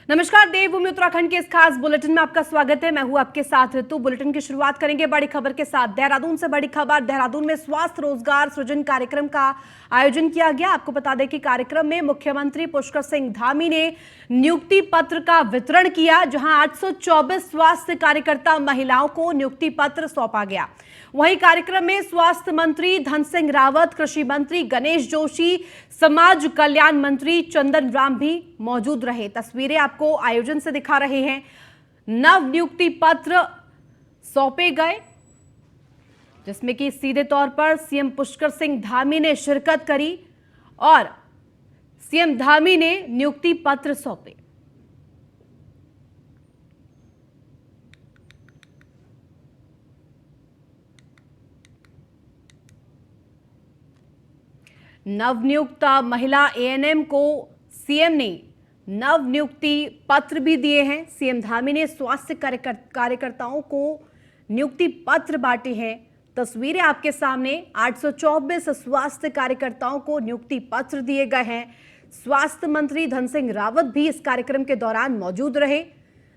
नमस्कार, देवभूमि उत्तराखंड के इस खास बुलेटिन में आपका स्वागत है। मैं हूं आपके साथ ऋतु। बुलेटिन की शुरुआत करेंगे बड़ी खबर के साथ। देहरादून से बड़ी खबर। देहरादून में स्वास्थ्य रोजगार सृजन कार्यक्रम का आयोजन किया गया। आपको बता दें कि कार्यक्रम में मुख्यमंत्री पुष्कर सिंह धामी ने नियुक्ति पत्र का वितरण किया, जहां 824 स्वास्थ्य कार्यकर्ता महिलाओं को नियुक्ति पत्र सौंपा गया। वहीं कार्यक्रम में स्वास्थ्य मंत्री धन सिंह रावत, कृषि मंत्री गणेश जोशी, समाज कल्याण मंत्री चंदन राम भी मौजूद रहे। तस्वीरें आपको आयोजन से दिखा रहे हैं। नव नियुक्ति पत्र सौंपे गए, जिसमें कि सीधे तौर पर सीएम पुष्कर सिंह धामी ने शिरकत करी और सीएम धामी ने नियुक्ति पत्र सौंपे। नवनियुक्त महिला एएनएम को सीएम ने नव नियुक्ति पत्र भी दिए हैं। सीएम धामी ने स्वास्थ्य कार्यकर्ताओं को नियुक्ति पत्र बांटे हैं। तस्वीरें आपके सामने। 824 स्वास्थ्य कार्यकर्ताओं को नियुक्ति पत्र दिए गए हैं। स्वास्थ्य मंत्री धन सिंह रावत भी इस कार्यक्रम के दौरान मौजूद रहे।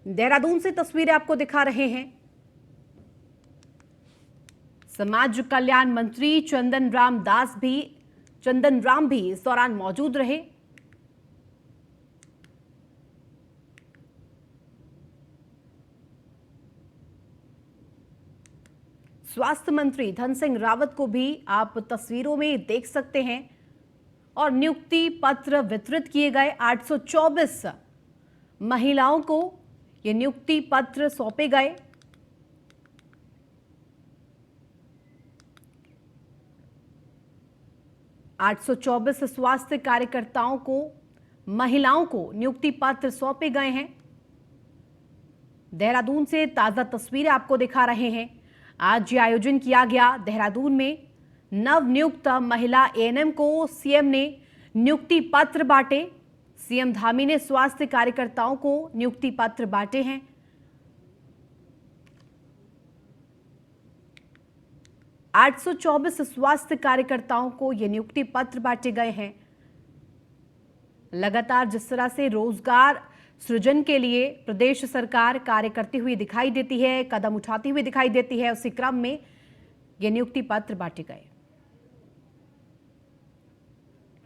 देहरादून से तस्वीरें आपको दिखा रहे हैं। समाज कल्याण मंत्री चंदन राम भी इस दौरान मौजूद रहे। स्वास्थ्य मंत्री धन सिंह रावत को भी आप तस्वीरों में देख सकते हैं और नियुक्ति पत्र वितरित किए गए। 824 महिलाओं को ये नियुक्ति पत्र सौंपे गए। आठ सौ 824 स्वास्थ्य कार्यकर्ताओं को, महिलाओं को नियुक्ति पत्र सौंपे गए हैं। देहरादून से ताजा तस्वीरें आपको दिखा रहे हैं। आज ये आयोजन किया गया देहरादून में। नव नियुक्त महिला एएनएम को सीएम ने नियुक्ति पत्र बांटे। सीएम धामी ने स्वास्थ्य कार्यकर्ताओं को नियुक्ति पत्र बांटे हैं। आठ सौ 824 स्वास्थ्य कार्यकर्ताओं को ये नियुक्ति पत्र बांटे गए हैं। लगातार जिस तरह से रोजगार सृजन के लिए प्रदेश सरकार कार्य करती हुई दिखाई देती है, कदम उठाती हुई दिखाई देती है, उसी क्रम में ये नियुक्ति पत्र बांटे गए।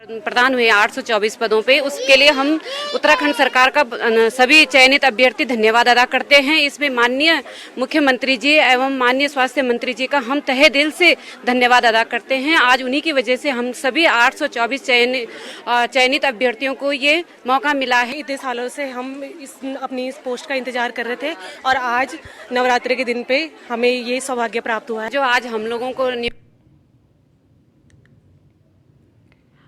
प्रदान हुए 824 पदों पे, उसके लिए हम उत्तराखंड सरकार का सभी चयनित अभ्यर्थी धन्यवाद अदा करते हैं। इसमें माननीय मुख्यमंत्री जी एवं माननीय स्वास्थ्य मंत्री जी का हम तहे दिल से धन्यवाद अदा करते हैं। आज उन्हीं की वजह से हम सभी 824 चयनित अभ्यर्थियों को ये मौका मिला है। इतने सालों से हम अपनी इस पोस्ट का इंतजार कर रहे थे और आज नवरात्रि के दिन पे हमें ये सौभाग्य प्राप्त हुआ है, जो आज हम लोगों को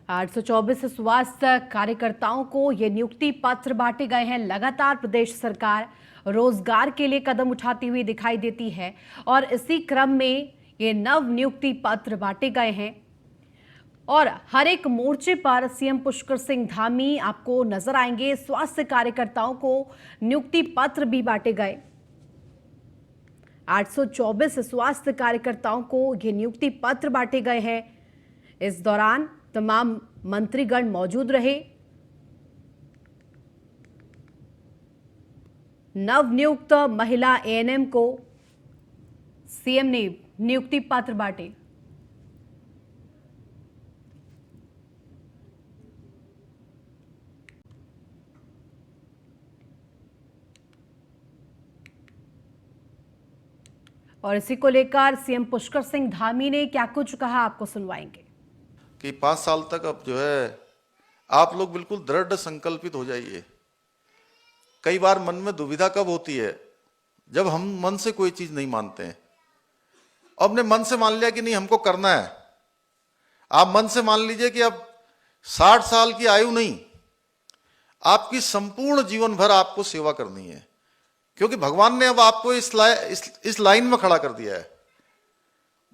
824 स्वास्थ्य कार्यकर्ताओं को ये नियुक्ति पत्र बांटे गए हैं। लगातार प्रदेश सरकार रोजगार के लिए कदम उठाती हुई दिखाई देती है और इसी क्रम में ये नव नियुक्ति पत्र बांटे गए हैं और हर एक मोर्चे पर सीएम पुष्कर सिंह धामी आपको नजर आएंगे। स्वास्थ्य कार्यकर्ताओं को नियुक्ति पत्र भी बांटे गए। 824 स्वास्थ्य कार्यकर्ताओं को ये नियुक्ति पत्र बांटे गए हैं। इस दौरान तमाम मंत्रीगण मौजूद रहे। नवनियुक्त महिला एएनएम को सीएम ने नियुक्ति पत्र बांटे। और इसी को लेकर सीएम पुष्कर सिंह धामी ने क्या कुछ कहा, आपको सुनवाएंगे। कि 5 साल तक अब जो है आप लोग बिल्कुल दृढ़ संकल्पित हो जाइए। कई बार मन में दुविधा कब होती है, जब हम मन से कोई चीज नहीं मानते हैं। अपने मन से मान लिया कि नहीं हमको करना है। आप मन से मान लीजिए कि अब 60 साल की आयु नहीं, आपकी संपूर्ण जीवन भर आपको सेवा करनी है, क्योंकि भगवान ने अब आपको इस लाइन में खड़ा कर दिया है।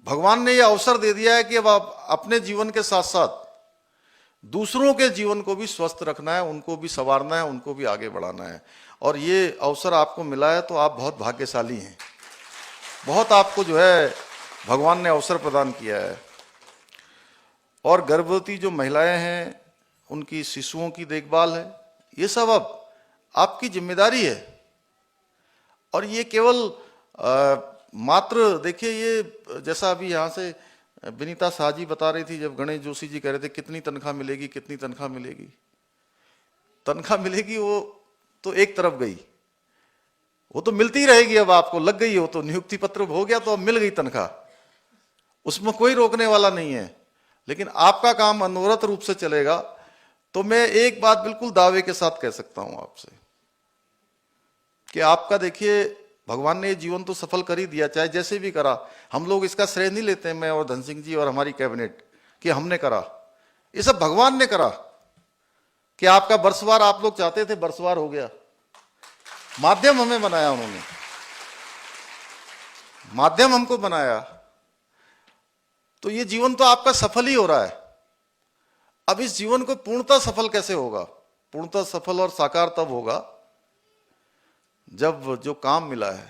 भगवान ने यह अवसर दे दिया है कि अब आप अपने जीवन के साथ साथ दूसरों के जीवन को भी स्वस्थ रखना है, उनको भी संवारना है, उनको भी आगे बढ़ाना है। और ये अवसर आपको मिला है तो आप बहुत भाग्यशाली हैं। बहुत आपको जो है भगवान ने अवसर प्रदान किया है। और गर्भवती जो महिलाएं हैं, उनकी शिशुओं की देखभाल है, ये सब अब आपकी जिम्मेदारी है। और ये केवल मात्र देखिए, ये जैसा अभी यहाँ से विनीता शाह जी बता रही थी, जब गणेश जोशी जी कह रहे थे कितनी तनख्वाह मिलेगी, कितनी तनख्वाह मिलेगी, तनख्वाह मिलेगी वो तो एक तरफ गई, वो तो मिलती ही रहेगी। अब आपको लग गई हो तो नियुक्ति पत्र हो गया तो अब मिल गई तनख्वाह, उसमें कोई रोकने वाला नहीं है। लेकिन आपका काम अनवरत रूप से चलेगा। तो मैं एक बात बिल्कुल दावे के साथ कह सकता हूं आपसे कि आपका देखिए, भगवान ने ये जीवन तो सफल कर ही दिया, चाहे जैसे भी करा। हम लोग इसका श्रेय नहीं लेते हैं, मैं और धन सिंह जी और हमारी कैबिनेट, कि हमने करा, ये सब भगवान ने करा। कि आपका बरसवार आप लोग चाहते थे, बरसवार हो गया, माध्यम हमें बनाया उन्होंने, माध्यम हमको बनाया, तो ये जीवन तो आपका सफल ही हो रहा है। अब इस जीवन को पूर्णतः सफल कैसे होगा? पूर्णतः सफल और साकार तब होगा जब जो काम मिला है,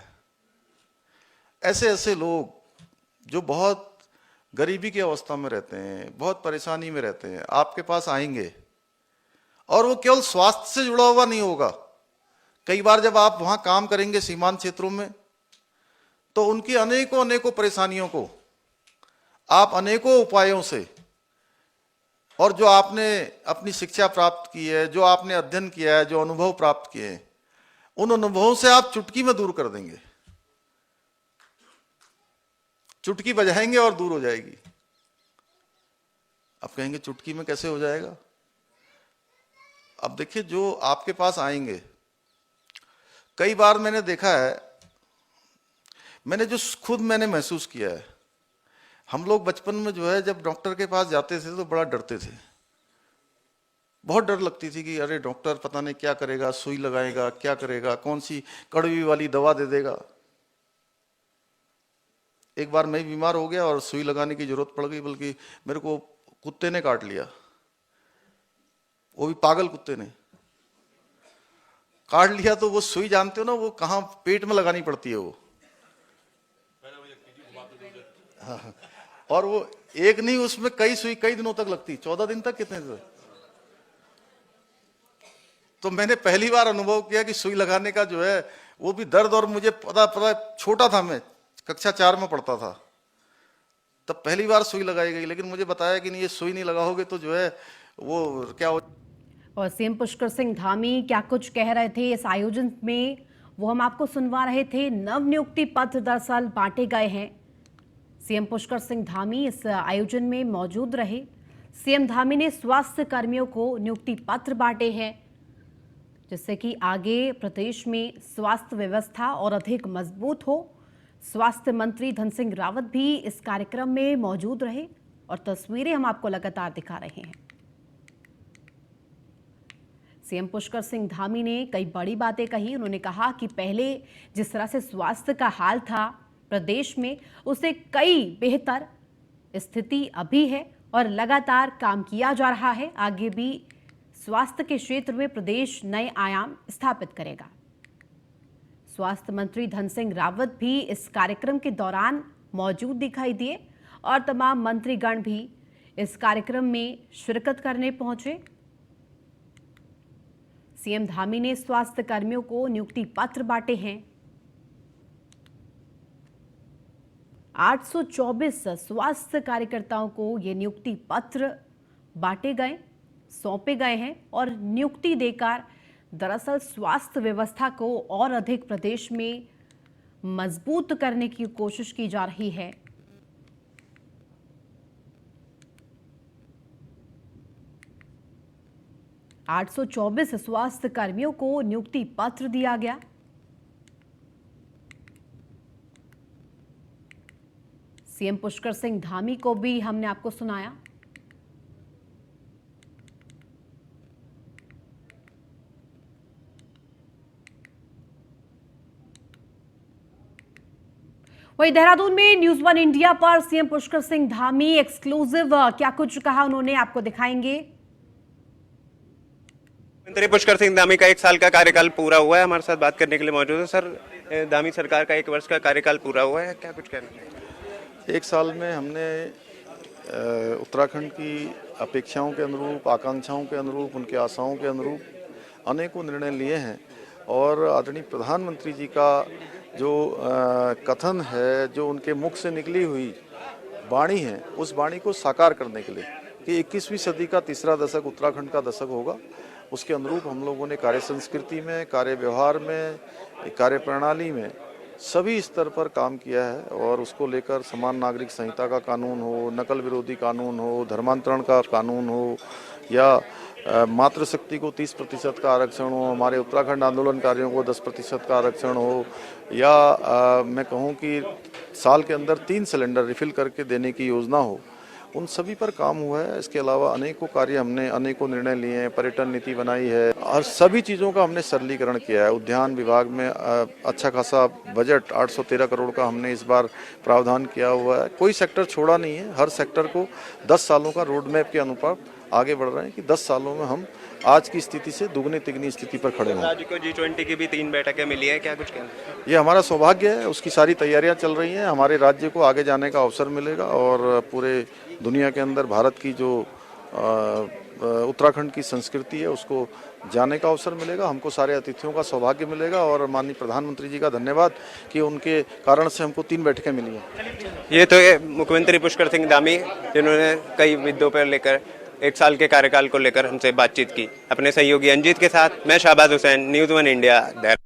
ऐसे ऐसे लोग जो बहुत गरीबी की अवस्था में रहते हैं, बहुत परेशानी में रहते हैं, आपके पास आएंगे। और वो केवल स्वास्थ्य से जुड़ा हुआ नहीं होगा। कई बार जब आप वहां काम करेंगे सीमांत क्षेत्रों में, तो उनकी अनेकों अनेकों परेशानियों को आप अनेकों उपायों से, और जो आपने अपनी शिक्षा प्राप्त की है, जो आपने अध्ययन किया है, जो अनुभव प्राप्त किए हैं, उन अनुभवों से आप चुटकी में दूर कर देंगे। चुटकी बजाएंगे और दूर हो जाएगी। आप कहेंगे चुटकी में कैसे हो जाएगा? अब देखिए, जो आपके पास आएंगे, कई बार मैंने देखा है, मैंने जो खुद मैंने महसूस किया है, हम लोग बचपन में जो है जब डॉक्टर के पास जाते थे तो बड़ा डरते थे, बहुत डर लगती थी कि अरे डॉक्टर पता नहीं क्या करेगा, सुई लगाएगा, क्या करेगा, कौन सी कड़वी वाली दवा दे देगा। एक बार मैं बीमार हो गया और सुई लगाने की जरूरत पड़ गई, बल्कि मेरे को कुत्ते ने काट लिया, वो भी पागल कुत्ते ने काट लिया। तो वो सुई जानते हो ना, वो कहाँ पेट में लगानी पड़ती है वो। हाँ, और वो एक नहीं, उसमें कई सुई कई दिनों तक लगती, 14 दिन तक, कितने दिन। तो मैंने पहली बार अनुभव किया कि सुई लगाने का जो है वो भी दर्द। और मुझे पता छोटा था, मैं कक्षा 4 में पढ़ता था, तब पहली बार सुई लगाई गई। लेकिन मुझे बताया कि नहीं, ये सुई नहीं लगाओगे तो जो है वो क्या हो। और सीएम पुष्कर सिंह धामी क्या कुछ कह रहे थे इस आयोजन में, वो हम आपको सुनवा रहे थे। नवनियुक्ति पत्र दरअसल बांटे गए हैं। सीएम पुष्कर सिंह धामी इस आयोजन में मौजूद रहे। सीएम धामी ने स्वास्थ्य कर्मियों को नियुक्ति पत्र बांटे हैं, जिससे कि आगे प्रदेश में स्वास्थ्य व्यवस्था और अधिक मजबूत हो। स्वास्थ्य मंत्री धन सिंह रावत भी इस कार्यक्रम में मौजूद रहे और तस्वीरें हम आपको लगातार दिखा रहे हैं। सीएम पुष्कर सिंह धामी ने कई बड़ी बातें कही। उन्होंने कहा कि पहले जिस तरह से स्वास्थ्य का हाल था प्रदेश में, उससे कई बेहतर स्थिति अभी है और लगातार काम किया जा रहा है। आगे भी स्वास्थ्य के क्षेत्र में प्रदेश नए आयाम स्थापित करेगा। स्वास्थ्य मंत्री धन सिंह रावत भी इस कार्यक्रम के दौरान मौजूद दिखाई दिए और तमाम मंत्रीगण भी इस कार्यक्रम में शिरकत करने पहुंचे। सीएम धामी ने स्वास्थ्य कर्मियों को नियुक्ति पत्र बांटे हैं। 824 स्वास्थ्य कार्यकर्ताओं को ये नियुक्ति पत्र बांटे गए, सौंपे गए हैं और नियुक्ति देकर दरअसल स्वास्थ्य व्यवस्था को और अधिक प्रदेश में मजबूत करने की कोशिश की जा रही है। आठ 824 स्वास्थ्य कर्मियों को नियुक्ति पत्र दिया गया। सीएम पुष्कर सिंह धामी को भी हमने आपको सुनाया। वहीं देहरादून में न्यूज़ 1 इंडिया पर सीएम पुष्कर सिंह धामी एक्सक्लूसिव क्या कुछ कहा उन्होंने आपको दिखाएंगे। मंत्री पुष्कर सिंह धामी का 1 साल का कार्यकाल पूरा हुआ है, हमारे साथ बात करने के लिए मौजूद है। सर, धामी सरकार का 1 वर्ष का कार्यकाल पूरा हुआ है, क्या कुछ कहना है? 1 साल में हमने उत्तराखंड की अपेक्षाओं के अनुरूप, आकांक्षाओं के अनुरूप, उनके आशाओं के अनुरूप अनेकों निर्णय लिए हैं। और आदरणीय प्रधानमंत्री जी का जो कथन है, जो उनके मुख से निकली हुई वाणी है, उस वाणी को साकार करने के लिए कि 21वीं सदी का तीसरा दशक उत्तराखंड का दशक होगा, उसके अनुरूप हम लोगों ने कार्य संस्कृति में, कार्य व्यवहार में, कार्य प्रणाली में सभी स्तर पर काम किया है। और उसको लेकर समान नागरिक संहिता का कानून हो, नकल विरोधी कानून हो, धर्मांतरण का कानून हो, या मातृशक्ति को 30% का आरक्षण हो, हमारे उत्तराखंड आंदोलनकारियों को 10% का आरक्षण हो, या मैं कहूँ कि साल के अंदर 3 सिलेंडर रिफिल करके देने की योजना हो, उन सभी पर काम हुआ है। इसके अलावा अनेकों कार्य हमने अनेकों निर्णय लिए हैं, पर्यटन नीति बनाई है और सभी चीज़ों का हमने सरलीकरण किया है। उद्यान विभाग में अच्छा खासा बजट 813 करोड़ का हमने इस बार प्रावधान किया हुआ है। कोई सेक्टर छोड़ा नहीं है, हर सेक्टर को 10 सालों का रोड मैप के अनुसार आगे बढ़ रहे हैं कि 10 सालों में हम आज की स्थिति से दुगनी तिगनी स्थिति पर खड़े हैं। राज्य को G20 की भी 3 बैठकें मिली है, क्या कुछ कहना? ये हमारा सौभाग्य है, उसकी सारी तैयारियां चल रही हैं। हमारे राज्य को आगे जाने का अवसर मिलेगा और पूरे दुनिया के अंदर भारत की जो उत्तराखंड की संस्कृति है उसको जाने का अवसर मिलेगा। हमको सारे अतिथियों का सौभाग्य मिलेगा और माननीय प्रधानमंत्री जी का धन्यवाद कि उनके कारण से हमको 3 बैठकें मिली हैं। ये तो मुख्यमंत्री पुष्कर सिंह धामी, जिन्होंने कई मुद्दों पर लेकर 1 साल के कार्यकाल को लेकर हमसे बातचीत की। अपने सहयोगी अंजित के साथ मैं शाहबाज हुसैन, न्यूज़ 1 इंडिया, देहरादून।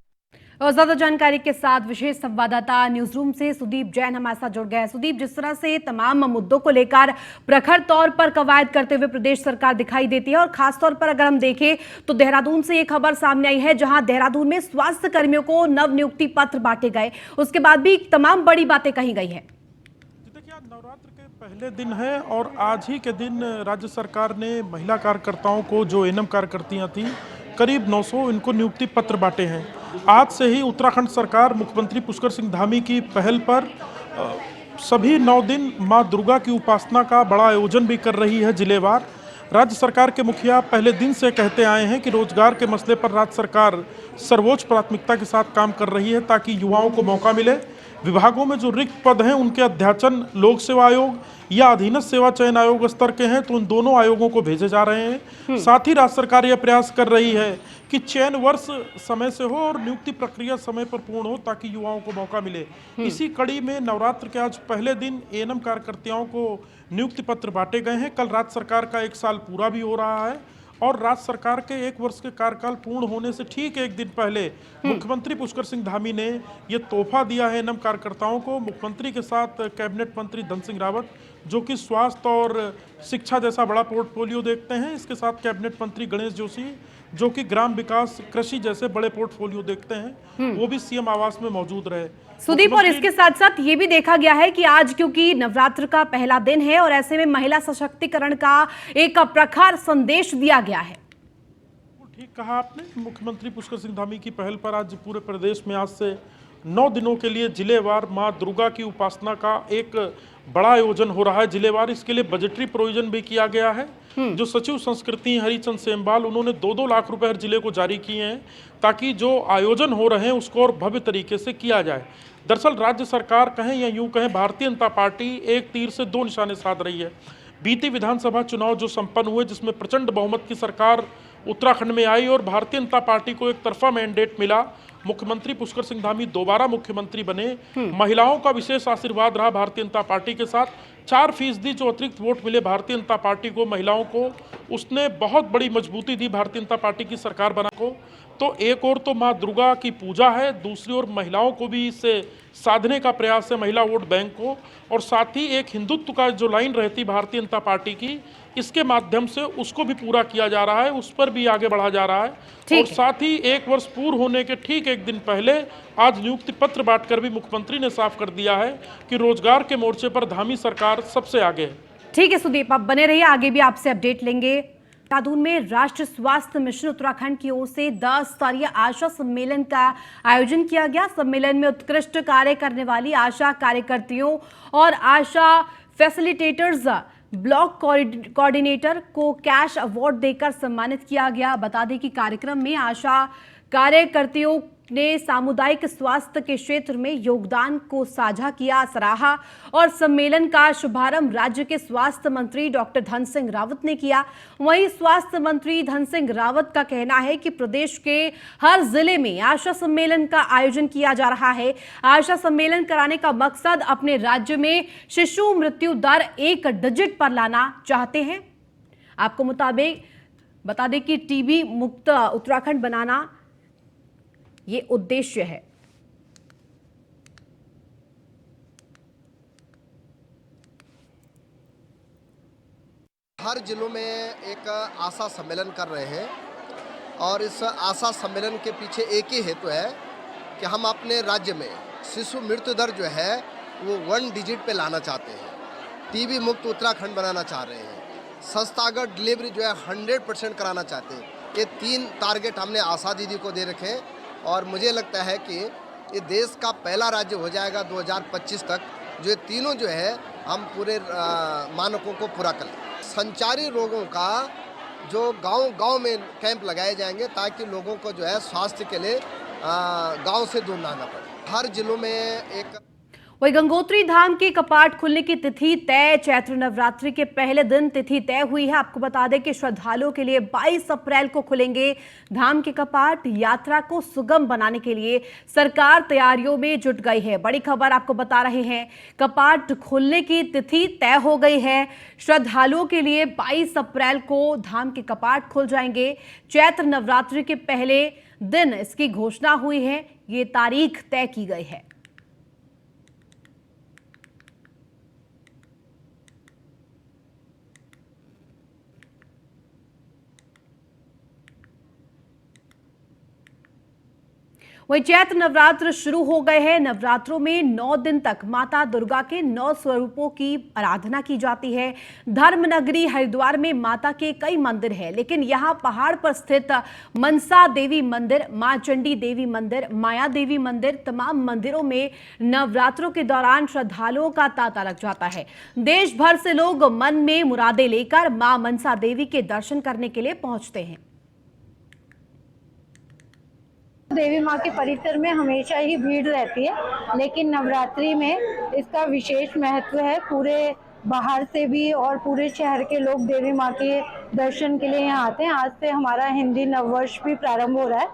और ज्यादा जानकारी के साथ विशेष संवाददाता न्यूज रूम से सुदीप जैन हमारे साथ जुड़ गए हैं। सुदीप, जिस तरह से तमाम मुद्दों को लेकर प्रखर तौर पर कवायद करते हुए प्रदेश सरकार दिखाई देती है, और खासतौर पर अगर हम देखें तो देहरादून से ये खबर सामने आई है जहां देहरादून में स्वास्थ्य कर्मियों को नव नियुक्ति पत्र बांटे गए, उसके बाद भी तमाम बड़ी बातें कही गई है। देखिए, आज नवरात्र के पहले दिन है और आज ही के दिन राज्य सरकार ने महिला कार्यकर्ताओं को, जो एएनएम कार्यकर्तियां थी, करीब 900 इनको नियुक्ति पत्र बांटे हैं। आज से ही उत्तराखंड सरकार मुख्यमंत्री पुष्कर सिंह धामी की पहल पर सभी 9 दिन मां दुर्गा की उपासना का बड़ा आयोजन भी कर रही है जिलेवार। राज्य सरकार के मुखिया पहले दिन से कहते आए हैं कि रोजगार के मसले पर राज्य सरकार सर्वोच्च प्राथमिकता के साथ काम कर रही है ताकि युवाओं को मौका मिले। विभागों में जो रिक्त पद हैं उनके अध्याचन लोक सेवा आयोग या अधीनस्थ सेवा चयन आयोग स्तर के हैं तो उन दोनों आयोगों को भेजे जा रहे हैं। साथ ही राज्य सरकार यह प्रयास कर रही है कि चयन वर्ष समय से हो और नियुक्ति प्रक्रिया समय पर पूर्ण हो ताकि युवाओं को मौका मिले। इसी कड़ी में नवरात्र के आज पहले दिन एएनएम कार्यकर्ताओं को नियुक्ति पत्र बांटे गए हैं। कल राज्य सरकार का 1 साल पूरा भी हो रहा है और राज्य सरकार के 1 वर्ष के कार्यकाल पूर्ण होने से ठीक 1 दिन पहले मुख्यमंत्री पुष्कर सिंह धामी ने ये तोहफा दिया है एएनएम कार्यकर्ताओं को। मुख्यमंत्री के साथ कैबिनेट मंत्री धन सिंह रावत, जो कि स्वास्थ्य और शिक्षा जैसा बड़ा पोर्टफोलियो देखते हैं, इसके साथ कैबिनेट मंत्री गणेश जोशी, जो कि ग्राम विकास, कृषि जैसे बड़े पोर्टफोलियो देखते हैं, वो भी सीएम आवास में मौजूद रहे। सुदीप, और इसके साथ साथ ये भी देखा गया है कि आज क्योंकि नवरात्र का पहला दिन है और ऐसे में महिला सशक्तिकरण का एक प्रखर संदेश दिया गया है। ठीक कहा आपने। मुख्यमंत्री पुष्कर सिंह धामी की पहल पर आज पूरे प्रदेश में आज से 9 दिनों के लिए जिलेवार मां दुर्गा की उपासना का एक बड़ा आयोजन हो रहा है जिलेवार। इसके लिए बजटरी प्रोविजन भी किया गया है। जो सचिव संस्कृति हरिचंद सेमवाल, उन्होंने 2-2 लाख रुपए हर जिले को जारी किए हैं ताकि जो आयोजन हो रहे हैं उसको और भव्य तरीके से किया जाए। दरअसल राज्य सरकार कहें या यूं कहें, भारतीय जनता पार्टी एक तीर से 2 निशाने साध रही है। बीते विधानसभा चुनाव जो संपन्न हुए, जिसमें प्रचंड बहुमत की सरकार उत्तराखंड में आई और भारतीय जनता पार्टी को एक तरफा मैंडेट मिला, मुख्यमंत्री पुष्कर सिंह धामी दोबारा मुख्यमंत्री बने, महिलाओं का विशेष आशीर्वाद रहा भारतीय जनता पार्टी के साथ। 4% जो अतिरिक्त वोट मिले भारतीय जनता पार्टी को, महिलाओं को, उसने बहुत बड़ी मजबूती दी भारतीय जनता पार्टी की सरकार बना को। तो एक और तो माँ दुर्गा की पूजा है, दूसरी ओर महिलाओं को भी इससे साधने का प्रयास है, महिला वोट बैंक को, और साथ ही एक हिंदुत्व का जो लाइन रहती भारतीय जनता पार्टी की, इसके माध्यम से उसको भी पूरा किया जा रहा है, उस पर भी आगे बढ़ा जा रहा है। और साथ ही 1 वर्ष पूर्ण होने के ठीक 1 दिन पहले आज नियुक्ति पत्र बांटकर भी मुख्यमंत्री ने साफ कर दिया है कि रोजगार के मोर्चे पर धामी सरकार सबसे आगे है। ठीक है सुदीप, आप बने रहिए, आगे भी आपसे अपडेट लेंगे। देहरादून में राष्ट्रीय स्वास्थ्य मिशन उत्तराखंड की ओर से 10 स्तरीय आशा सम्मेलन का आयोजन किया गया। सम्मेलन में उत्कृष्ट कार्य करने वाली आशा कार्यकर्तियों और आशा फैसिलिटेटर्स, ब्लॉक कोऑर्डिनेटर को कैश अवार्ड देकर सम्मानित किया गया। बता दें कि कार्यक्रम में आशा कार्यकर्ताओं ने सामुदायिक स्वास्थ्य के क्षेत्र में योगदान को साझा किया, सराहा और सम्मेलन का शुभारंभ राज्य के स्वास्थ्य मंत्री डॉक्टर धन सिंह रावत ने किया। वहीं स्वास्थ्य मंत्री धन सिंह रावत का कहना है कि प्रदेश के हर जिले में आशा सम्मेलन का आयोजन किया जा रहा है। आशा सम्मेलन कराने का मकसद अपने राज्य में शिशु मृत्यु दर 1 डिजिट पर लाना चाहते हैं। आपको मुताबिक बता दें कि टीबी मुक्त उत्तराखंड बनाना ये उद्देश्य है। हर जिलों में एक आशा सम्मेलन कर रहे हैं और इस आशा सम्मेलन के पीछे एक ही हेतु है कि हम अपने राज्य में शिशु मृत्यु दर जो है वो 1 डिजिट पे लाना चाहते हैं। टीबी मुक्त उत्तराखंड बनाना चाह रहे हैं। संस्थागत डिलीवरी जो है 100% कराना चाहते हैं। ये 3 टारगेट हमने आशा दीदी को दे रखे हैं और मुझे लगता है कि ये देश का पहला राज्य हो जाएगा 2025 तक जो ये तीनों जो है हम पूरे मानकों को पूरा करें। संचारी रोगों का जो गांव में कैंप लगाए जाएंगे ताकि लोगों को जो है स्वास्थ्य के लिए गांव से दूर ना आना पड़े। हर जिलों में एक वही गंगोत्री धाम के कपाट खुलने की तिथि तय। चैत्र नवरात्रि के पहले दिन तिथि तय हुई है। आपको बता दें कि श्रद्धालुओं के लिए 22 अप्रैल को खुलेंगे धाम के कपाट। यात्रा को सुगम बनाने के लिए सरकार तैयारियों में जुट गई है। बड़ी खबर आपको बता रहे हैं, कपाट खुलने की तिथि तय हो गई है। श्रद्धालुओं के लिए 22 अप्रैल को धाम के कपाट खुल जाएंगे। चैत्र नवरात्रि के पहले दिन इसकी घोषणा हुई है, ये तारीख तय की गई है। वहीं चैत्र नवरात्र शुरू हो गए हैं। नवरात्रों में 9 दिन तक माता दुर्गा के 9 स्वरूपों की आराधना की जाती है। धर्मनगरी हरिद्वार में माता के कई मंदिर हैं, लेकिन यहाँ पहाड़ पर स्थित मनसा देवी मंदिर, मां चंडी देवी मंदिर, माया देवी मंदिर, तमाम मंदिरों में नवरात्रों के दौरान श्रद्धालुओं का तांता लग जाता है। देश भर से लोग मन में मुरादें लेकर मां मनसा देवी के दर्शन करने के लिए पहुंचते हैं। देवी माँ के परिसर में हमेशा ही भीड़ रहती है, लेकिन नवरात्रि में इसका विशेष महत्व है। पूरे बाहर से भी और पूरे शहर के लोग देवी माँ के दर्शन के लिए यहाँ आते हैं। आज से हमारा हिंदी नववर्ष भी प्रारंभ हो रहा है,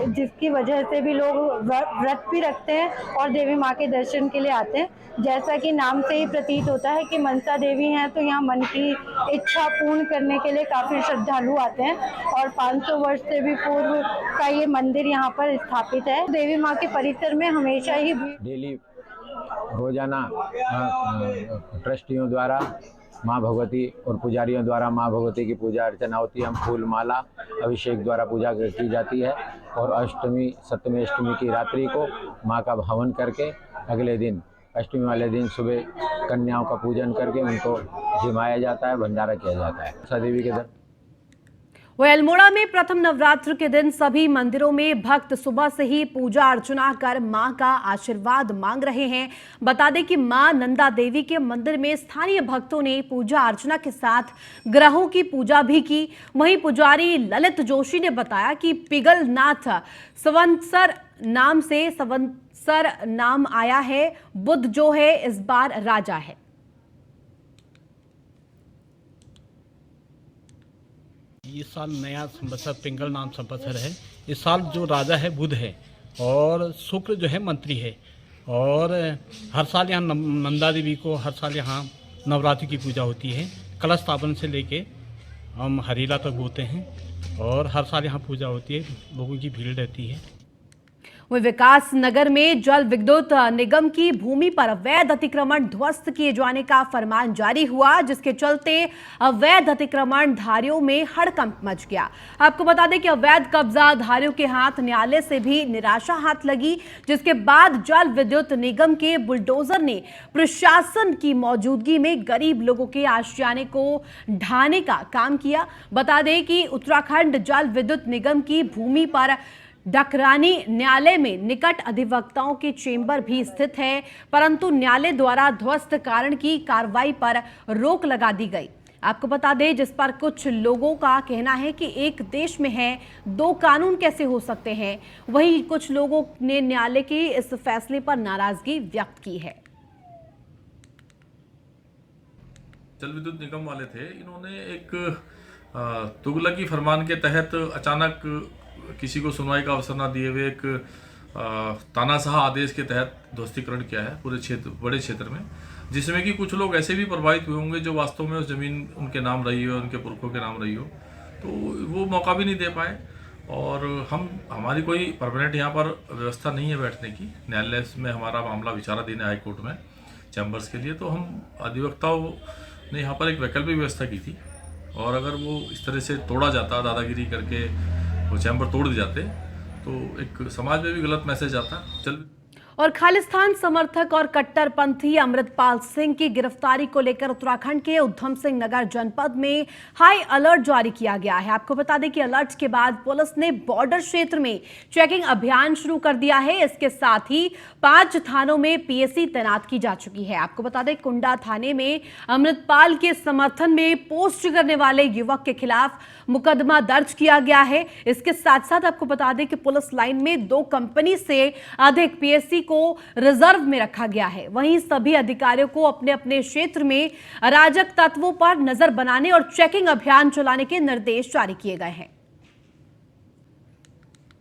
जिसकी वजह से भी लोग व्रत भी रखते हैं और देवी माँ के दर्शन के लिए आते हैं। जैसा कि नाम से ही प्रतीत होता है कि मनसा देवी हैं, तो यहाँ मन की इच्छा पूर्ण करने के लिए काफ़ी श्रद्धालु आते हैं और 500 वर्ष से भी पूर्व का ये मंदिर यहाँ पर स्थापित है। देवी माँ के परिसर में हमेशा ही डेली रोजाना ट्रस्टियों द्वारा माँ भगवती और पुजारियों द्वारा माँ भगवती की पूजा अर्चना होती है। हम फूल माला अभिषेक द्वारा पूजा की जाती है और अष्टमी सप्तमी अष्टमी की रात्रि को माँ का हवन करके अगले दिन अष्टमी वाले दिन सुबह कन्याओं का पूजन करके उनको जिमाया जाता है, भंडारा किया जाता है। मनसा देवी के दर वह अल्मोड़ा में प्रथम नवरात्र के दिन सभी मंदिरों में भक्त सुबह से ही पूजा अर्चना कर मां का आशीर्वाद मांग रहे हैं। बता दें कि मां नंदा देवी के मंदिर में स्थानीय भक्तों ने पूजा अर्चना के साथ ग्रहों की पूजा भी की। वहीं पुजारी ललित जोशी ने बताया कि पिगलनाथ संवत्सर नाम से संवत्सर नाम आया है। बुध जो है इस बार राजा है। इस साल नया संवत्सर पिंगल नाम संवत्सर है। इस साल जो राजा है बुध है और शुक्र जो है मंत्री है। और हर साल यहाँ नंदा देवी को हर साल यहाँ नवरात्रि की पूजा होती है। कलश स्थापन से लेके हम हरीला तक होते हैं और हर साल यहाँ पूजा होती है। लोगों की भीड़ रहती है। वहीं विकास नगर में जल विद्युत निगम की भूमि पर अवैध अतिक्रमण ध्वस्त किए जाने का फरमान जारी हुआ, जिसके चलते अवैध अतिक्रमणधारियों में हड़कंप मच गया। आपको बता दें कि अवैध कब्जाधारियों के हाथ न्यायालय से भी निराशा हाथ लगी, जिसके बाद जल विद्युत निगम के बुलडोजर ने प्रशासन की मौजूदगी में गरीब लोगों के आशियाने को ढाने का काम किया। बता दें कि उत्तराखंड जल विद्युत निगम की भूमि पर डकरानी न्यायालय में निकट अधिवक्ताओं के चेंबर भी स्थित है, परंतु न्यायालय द्वारा ध्वस्त कारण की कार्रवाई पर रोक लगा दी गई। आपको बता दें, जिस पर कुछ लोगों का कहना है कि एक देश में है दो कानून कैसे हो सकते हैं। वहीं कुछ लोगों ने न्यायालय के इस फैसले पर नाराजगी व्यक्त की है। जल विद्युत निगम वाले थे, इन्होंने एक तुगलकी फरमान के तहत अचानक किसी को सुनवाई का अवसर न दिए हुए एक तानाशाह आदेश के तहत ध्वस्तीकरण किया है पूरे क्षेत्र, बड़े क्षेत्र में, जिसमें कि कुछ लोग ऐसे भी प्रभावित हुए होंगे जो वास्तव में उस जमीन उनके नाम रही हो, उनके पुरखों के नाम रही हो, तो वो मौका भी नहीं दे पाए। और हमारी कोई परमानेंट यहाँ पर व्यवस्था नहीं है बैठने की। न्यायालय में हमारा मामला विचाराधीन है, हाई कोर्ट में चैम्बर्स के लिए, तो हम अधिवक्ताओं ने यहाँ पर एक वैकल्पिक व्यवस्था की थी। और अगर वो इस तरह से तोड़ा जाता, दादागिरी करके वो चैम्बर तोड़ दिए जाते, तो एक समाज में भी गलत मैसेज आता। और खालिस्तान समर्थक और कट्टरपंथी अमृतपाल सिंह की गिरफ्तारी को लेकर उत्तराखंड के उधम सिंह नगर जनपद में हाई अलर्ट जारी किया गया है। आपको बता दें कि अलर्ट के बाद पुलिस ने बॉर्डर क्षेत्र में चेकिंग अभियान शुरू कर दिया है। इसके साथ ही 5 थानों में पीएसी तैनात की जा चुकी है। आपको बता दें, कुंडा थाने में अमृतपाल के समर्थन में पोस्ट करने वाले युवक के खिलाफ मुकदमा दर्ज किया गया है। इसके साथ साथ आपको बता दें कि पुलिस लाइन में 2 कंपनी से अधिक पीएसी को रिजर्व में रखा गया है। वहीं सभी अधिकारियों को अपने अपने क्षेत्र में अराजक तत्वों पर नजर बनाने और चेकिंग अभियान चलाने के निर्देश जारी किए गए हैं।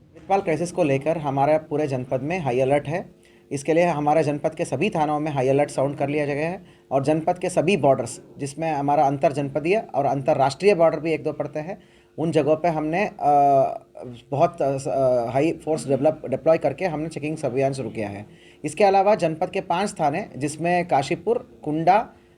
अमृतपाल क्राइसिस को लेकर हमारा पूरे जनपद में हाई अलर्ट है। इसके लिए हमारे जनपद के सभी थानों में हाई अलर्ट साउंड कर लिया गया है और जनपद के सभी बॉर्डर्स, जिसमें हमारा अंतर जनपदीय और अंतर्राष्ट्रीय बॉर्डर भी 1-2 पड़ते हैं, उन जगहों पे हमने बहुत हाई फोर्स डिप्लॉय करके हमने चेकिंग अभियान शुरू किया है। इसके अलावा जनपद के 5 थाने, जिसमें काशीपुर, कुंडा,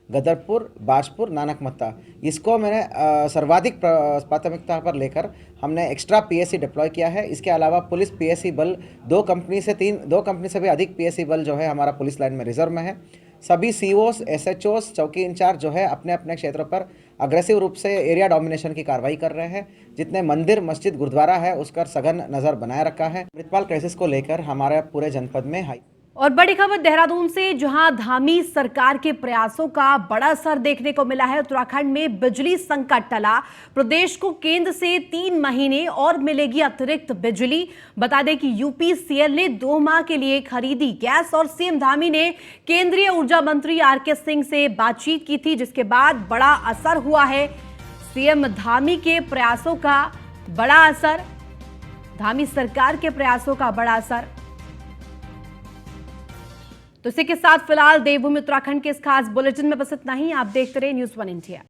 गदरपुर, बाजपुर, नानकमत्ता, इसको मैंने सर्वाधिक प्राथमिकता पर लेकर हमने एक्स्ट्रा पीएसी डिप्लॉय किया है। इसके अलावा पुलिस पीएसी बल 2 कंपनी से भी अधिक पीएसी बल जो है हमारा पुलिस लाइन में रिजर्व में है। सभी सीओस, एसएचओस, चौकी इंचार्ज जो है अपने अपने क्षेत्रों पर अग्रेसिव रूप से एरिया डोमिनेशन की कार्रवाई कर रहे हैं। जितने मंदिर, मस्जिद, गुरुद्वारा है उस पर सघन नज़र बनाए रखा है। अमृतपाल क्राइसिस को लेकर हमारे पूरे जनपद में हाई। और बड़ी खबर देहरादून से, जहां धामी सरकार के प्रयासों का बड़ा असर देखने को मिला है। उत्तराखंड में बिजली संकट टला। प्रदेश को केंद्र से 3 महीने और मिलेगी अतिरिक्त बिजली। बता दें कि यूपीसीएल ने 2 माह के लिए खरीदी गैस और सीएम धामी ने केंद्रीय ऊर्जा मंत्री आरके सिंह से बातचीत की थी, जिसके बाद बड़ा असर हुआ है। सीएम धामी के प्रयासों का बड़ा असर, धामी सरकार के प्रयासों का बड़ा असर। तो इसी के साथ फिलहाल देवभूमि उत्तराखंड के इस खास बुलेटिन में बस इतना ही। आप देखते रहे न्यूज़ 1 इंडिया।